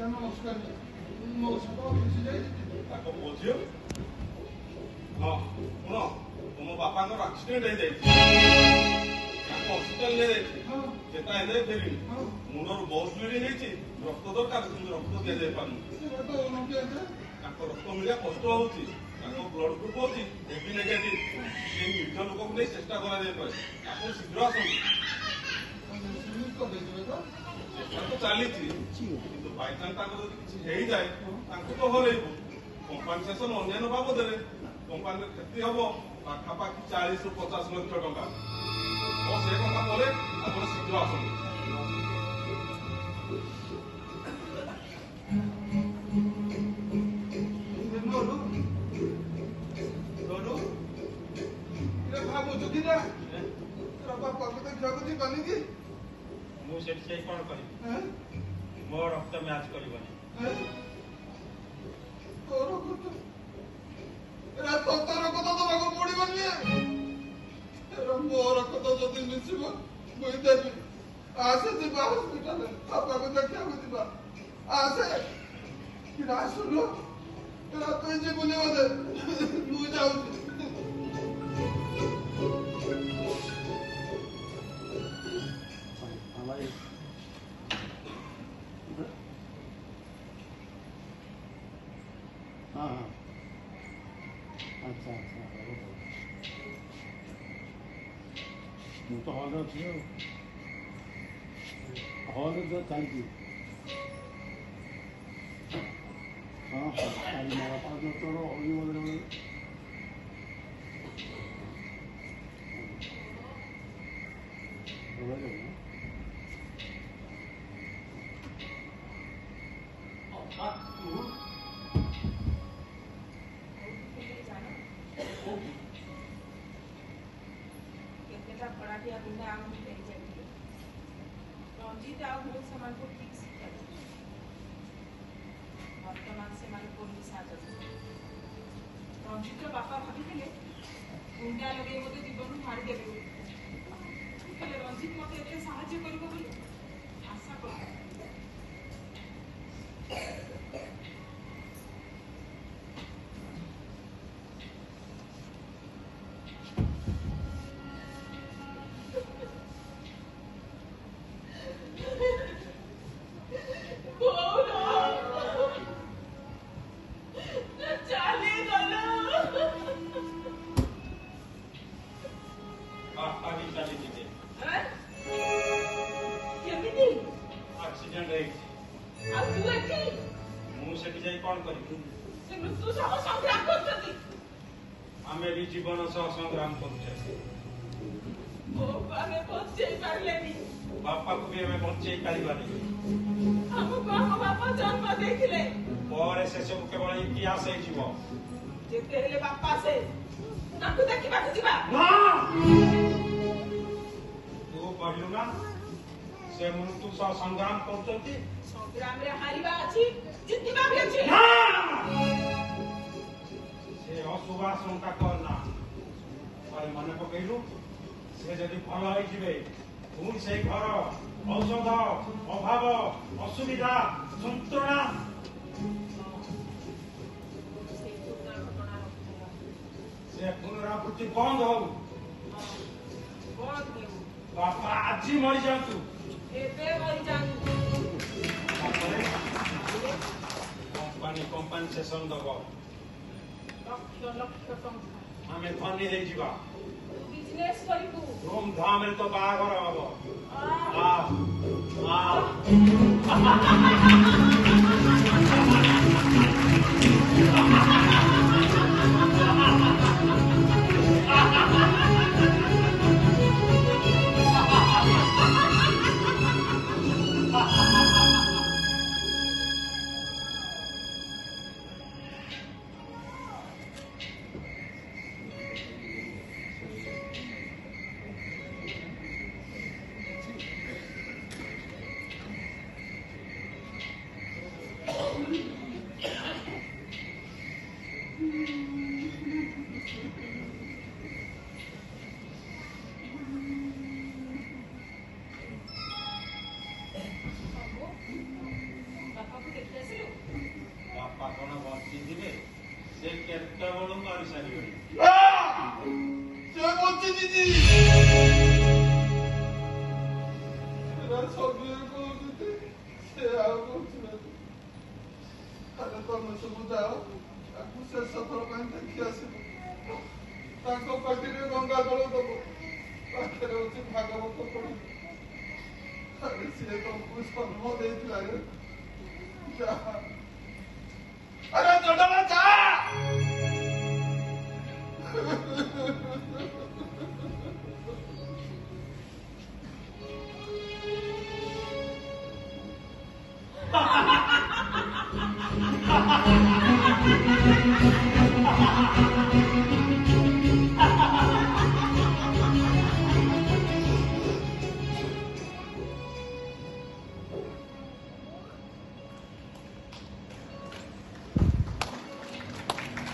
ନମସ୍କାର ମଉସା ଅଫିସ ଯାଇଛି ତାଙ୍କ ପୁଅ ଝିଅ ହଁ ଶୁଣ ତୁମ ବାପାଙ୍କର ଆକ୍ସିଡେଣ୍ଟ ହେଇଯାଇଛି ତାଙ୍କୁ ହସ୍ପିଟାଲ ନିଆଯାଇଛି ଚେତା ହେଇଯାଇ ଫେରିନି ମୁଣ୍ଡରୁ ବହୁତ ବ୍ଲିଡିଂ ହେଇଛି ରକ୍ତ ଦରକାର କିନ୍ତୁ ରକ୍ତ ଦିଆଯାଇ ପାରୁନି ତାଙ୍କ ରକ୍ତ ମିଳିବା କଷ୍ଟ ହଉଛି ତାଙ୍କ ବ୍ଲଡ ଗ୍ରୁପ ହଉଛି ହେଭି ନେଗେଟିଭ ସେଇ ନିର୍ଦ୍ଧ ଲୋକଙ୍କୁ ନେଇ ଚେଷ୍ଟା କରାଯାଇପାରେ ଆପଣ ଶୀଘ୍ର ଆସନ୍ତୁ ଚେଷ୍ଟା ତ ଚାଲିଛି କିନ୍ତୁ ବାଇଚାନ୍ସ ତାଙ୍କର ଯଦି କିଛି ହେଇଯାଏ ତାଙ୍କୁ ତ ହରେଇବୁ କମ୍ପାନସେସନ ଅନ୍ୟାନ୍ୟ ବାବଦରେ କମ୍ପାନୀର କ୍ଷତି ହବ ପାଖାପାଖି 40 ରୁ 50 ଲକ୍ଷ ଟଙ୍କା ତ ସେ କଥା ପରେ ଆପଣ ଶୀଘ୍ର ଆସନ୍ତୁ ଭାବୁଛୁ କି ନା ବାପାକୁ ଦେଖିବାକୁ ଯିବାନି କି ମୁଁ ସେଠି ଯାଇ କଣ କରିବି ମୋ ରକ୍ତ ମ୍ୟାଚ କରିବନି ତୋର କଥା ଦେବାକୁ ପଡିବନି ମୋ ରକ୍ତ ଯଦି ମିଶିବ ମୁଁ ଦେବି ଆସେ ଯିବା ହସ୍ପିଟାଲ ବାପାକୁ ଦେଖିବାକୁ ଯିବା ଆସେ ଆସୁନୁ ତୁ ଯିବୁନି ବୋଧେ ମୁଁ ଯାଉଛି हाँ हाँ अच्छा अच्छा ମୁଁ ତ ହଲ୍ରେ ଅଛି ଆଉ ହଲ୍ରେ ତ ଚାଲିଛି ହଁ ଚାଲି ମୋ ବାପା ତୋର ଅଭିବଦନ रंजित आ ठीक शिक्षा बर्तमान से पुलिस रंजित बापा भाभी गुंडा लगे मत जीवन मारिदेवे रंजित मत साहय कर आशा कर आमे भी जीवन सह संग्राम बापा को भी हमें बचे पारिबानी से सब केवल इतिहास बापा से तू कहलु ना से मृत्यु सह संग्राम करते संग्राम रे हारिबा अछि जितिबा भी अछि असुभा शंका करना मन पकड़ू से जदि भल हो पुणी से घर औषध अभाव असुविधा यंत्रणा से पुनरावृत्ति बंद हो बापा आज मरी जातु कंपनी कंपनसेशन दब आमे धनी हो जावा बिजनेस करिबू धूमधाम रे तो बाहागर हबो ଆପଣ ବଞ୍ଚିଥିବେ ସେ କେତେବେଳୁ କରିସାରିବେଣି। ସେ ବଞ୍ଚିଛି ସବିଏ କହୁଛନ୍ତି ସେ ଆଉ କହୁଛନ୍ତି ତାହେଲେ ତମେ ସବୁ ଯାଅ ତାକୁ ଶେଷ ଥର ପାଇଁ ଦେଖି ଆସିବ ତାଙ୍କ ପାଟିରେ ଗଙ୍ଗା ଜଳ ଦବ ପାଖରେ ହଉଛି ଭାଗବତ ପଢିବ ଆରେ ସିଏ ତମକୁ ଜନ୍ମ ଦେଇଥିଲା ରେ ଯାହା ଆରେ ଚଣ୍ଡଳା ଯା Ha ha ha ha!